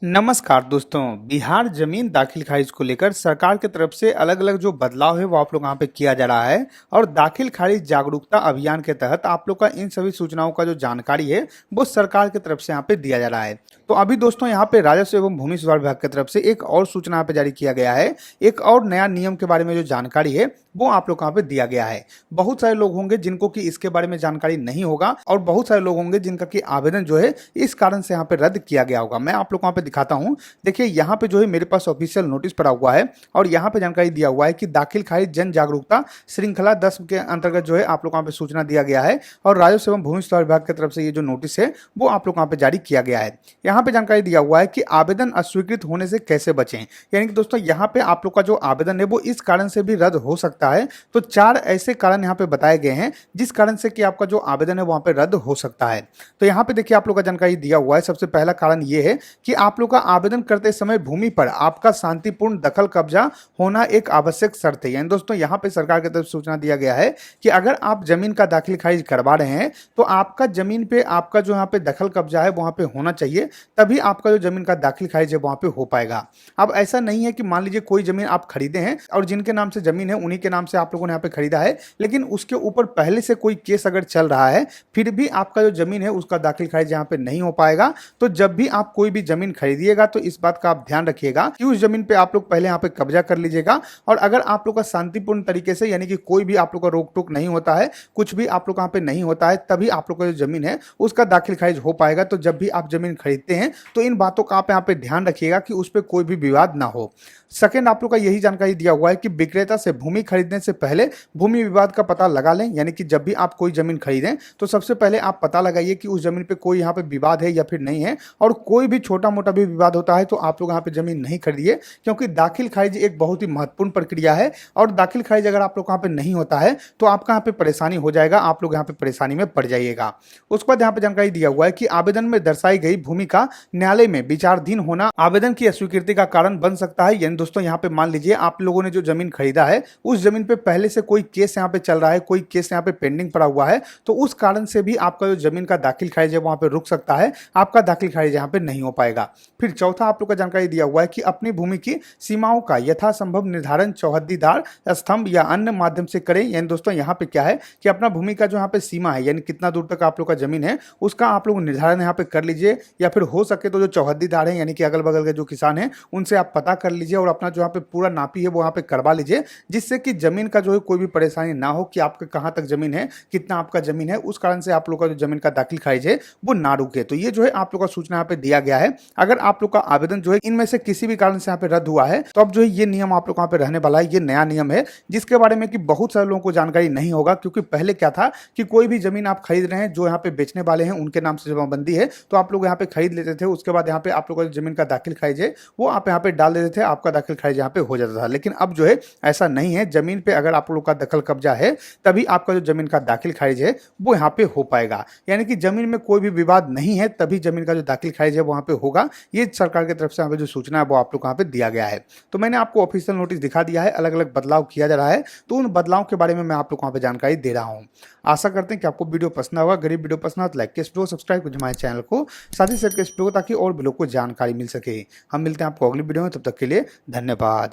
नमस्कार दोस्तों। बिहार जमीन दाखिल खारिज को लेकर सरकार की तरफ से अलग अलग जो बदलाव है वो आप लोग यहाँ पे किया जा रहा है और दाखिल खारिज जागरूकता अभियान के तहत आप लोग का इन सभी सूचनाओं का जो जानकारी है वो सरकार की तरफ से यहाँ पे दिया जा रहा है। तो अभी दोस्तों यहाँ पे राजस्व एवं भूमि सुधार विभाग की तरफ से एक और सूचना यहाँ पे जारी किया गया है। एक और नया नियम के बारे में जो जानकारी है वो आप लोग यहाँ पे दिया गया है। बहुत सारे लोग होंगे जिनको कि इसके बारे में जानकारी नहीं होगा और बहुत सारे लोग होंगे जिनका कि आवेदन जो है इस कारण से यहाँ पे रद्द किया गया होगा। मैं आप लोग को यहाँ पे दिखाता हूँ। देखिए यहाँ पे जो है मेरे पास ऑफिशियल नोटिस पड़ा हुआ है और यहाँ पे जानकारी दिया हुआ है कि दाखिल खारिज जन जागरूकता श्रृंखला 10 के अंतर्गत जो है आप लोग यहाँ पे सूचना दिया गया है और राजस्व एवं भूमि सुधार विभाग की तरफ से ये जो नोटिस है वो आप लोग यहाँ पे जारी किया गया है। यहाँ पे जानकारी दिया हुआ है कि आवेदन अस्वीकृत होने से कैसे बचें। यानी कि दोस्तों यहाँ पे आप लोग का जो आवेदन है वो इस कारण से भी रद्द हो सकता है। तो 4 ऐसे कारण यहाँ पे बताए गए हैं जिस कारण से कि आपका जो आवेदन है वहां पे रद्द हो सकता है। तो यहाँ पे देखिए आप लोग का जानकारी दिया हुआ है। सबसे पहला कारण ये है कि आप लोग का आवेदन करते समय भूमि पर आपका शांतिपूर्ण दखल कब्जा होना एक आवश्यक शर्त है। यानी दोस्तों यहाँ पे सरकार की तरफ सूचना दिया गया है कि अगर आप जमीन का दाखिल खारिज करवा रहे हैं तो आपका जमीन पे आपका जो यहाँ पे दखल कब्जा है वहां पे होना चाहिए, तभी आपका जो जमीन का दाखिल खारिज है वहां पे हो पाएगा। अब ऐसा नहीं है कि मान लीजिए कोई जमीन आप खरीदे हैं और जिनके नाम से जमीन है उन्हीं के नाम से आप लोगों ने यहाँ पे खरीदा है, लेकिन उसके ऊपर पहले से कोई केस अगर चल रहा है फिर भी आपका जो जमीन है उसका दाखिल खारिज यहाँ पे नहीं हो पाएगा। तो जब भी आप कोई भी जमीन खरीदिएगा तो इस बात का आप ध्यान रखिएगा कि उस जमीन पे आप लोग पहले यहाँ पे कब्जा कर लीजिएगा और अगर आप लोग का शांतिपूर्ण तरीके से यानी कि कोई भी आप लोग का रोक टोक नहीं होता है, कुछ भी आप लोग यहाँ पे नहीं होता है, तभी आप लोग का जो जमीन है उसका दाखिल खारिज हो पाएगा। तो जब भी आप जमीन खरीदते हैं तो इन बातों का आप यहाँ पे ध्यान रखिएगा कि उस पर कोई भी विवाद ना हो। सेकंड आप लोग का यही जानकारी दिया हुआ है कि विक्रेता से भूमि खरीदने से पहले भूमि विवाद का पता लगा लें। यानी कि जब भी आप कोई जमीन खरीदें तो सबसे पहले आप पता लगाइए कि उस जमीन पे कोई यहाँ पे विवाद है या फिर नहीं है, और कोई भी छोटा मोटा भी विवाद होता है तो आप लोग यहाँ पे जमीन नहीं खरीदिए, क्योंकि दाखिल खारिज एक बहुत ही महत्वपूर्ण प्रक्रिया है और दाखिल खारिज अगर आप लोग यहाँ पे नहीं होता है तो आपका यहाँ पे परेशानी हो जाएगा, आप लोग यहाँ पे परेशानी में पड़ जाइएगा। उसके बाद यहाँ पे जानकारी दिया हुआ है कि आवेदन में दर्शाई गई भूमि का न्यायालय में विचाराधीन होना आवेदन की अस्वीकृति का कारण बन सकता है। यानी दोस्तों यहाँ पे मान लीजिए आप लोगों ने जो जमीन खरीदा है उस जमीन पे पहले से कोई केस यहाँ पे चल रहा है, कोई केस यहाँ पे पेंडिंग पड़ा हुआ है, तो उस कारण से भी आपका जो जमीन का दाखिल खारिज है वहां पे रुक सकता है, आपका दाखिल खारिज यहाँ पे नहीं हो पाएगा। फिर चौथा आप लोग का जानकारी दिया हुआ है कि अपनी भूमि की सीमाओं का यथासंभव निर्धारण चौहद्दीदार स्तंभ या अन्य माध्यम से करें। यानी दोस्तों यहाँ पे क्या है कि अपना भूमि का जो यहाँ पे सीमा है यानी कितना दूर तक आप लोग का जमीन है उसका आप लोग निर्धारण यहाँ पे कर लीजिए, या फिर हो सके तो जो चौहद्दीदार है यानी कि अगल बगल के जो किसान है उनसे आप पता कर लीजिए और अपना जो यहाँ पे पूरा नापी है वो यहाँ पे करवा लीजिए, जिससे कि जमीन का जो है कोई भी परेशानी ना हो कि आपके कहाँ तक जमीन है, कितना आपका जमीन है, उस कारण से आप लोग का जो जमीन का दाखिल खारिज है वो ना रुके। तो ये जो है आप लोग का सूचना यहाँ पे दिया गया है। अगर आप लोग का आवेदन जो है इनमें से किसी भी कारण से यहाँ पे रद्द हुआ है तो अब जो है ये नियम आप लोग यहाँ पे रहने वाला है। ये नया नियम है जिसके बारे में कि बहुत सारे लोगों को जानकारी नहीं होगा, क्योंकि पहले क्या था कि कोई भी जमीन आप खरीद रहे हैं जो यहाँ पे बेचने वाले हैं उनके नाम से जमाबंदी है तो आप लोग यहाँ पे खरीद लेते थे, उसके बाद यहाँ पे आप लोग का जमीन का दाखिल खारिज है वो आप यहाँ पे डाल देते थे, आपका दाखिल खारिज यहाँ पे हो जाता था। लेकिन अब जो है ऐसा नहीं है, जमीन पे अगर आप लोग का दखल कब्जा है तभी आपका जो जमीन का दाखिल खारिज है वो यहाँ पे हो पाएगा। यानी कि जमीन में कोई भी विवाद नहीं है तभी जमीन का जो दाखिल खारिज है वहां पे होगा। ये सरकार की तरफ से यहाँ पे जो सूचना है वो आप लोग को यहाँ पे दिया गया है। तो मैंने आपको ऑफिशियल नोटिस दिखा दिया है, अलग अलग बदलाव किया जा रहा है, तो उन बदलाव के बारे में मैं आप लोग को यहाँ पे जानकारी दे रहा हूँ। आशा करते हैं कि आपको वीडियो पसंद होगा। गरीब वीडियो पसंद हो तो लाइक के वीडियो सब्सक्राइब कीजिए हमारे चैनल को, साथ ही शेयर के वीडियो ताकि और भी लोग को जानकारी मिल सके। हम मिलते हैं आपको अगली वीडियो में, तब तक के लिए धन्यवाद।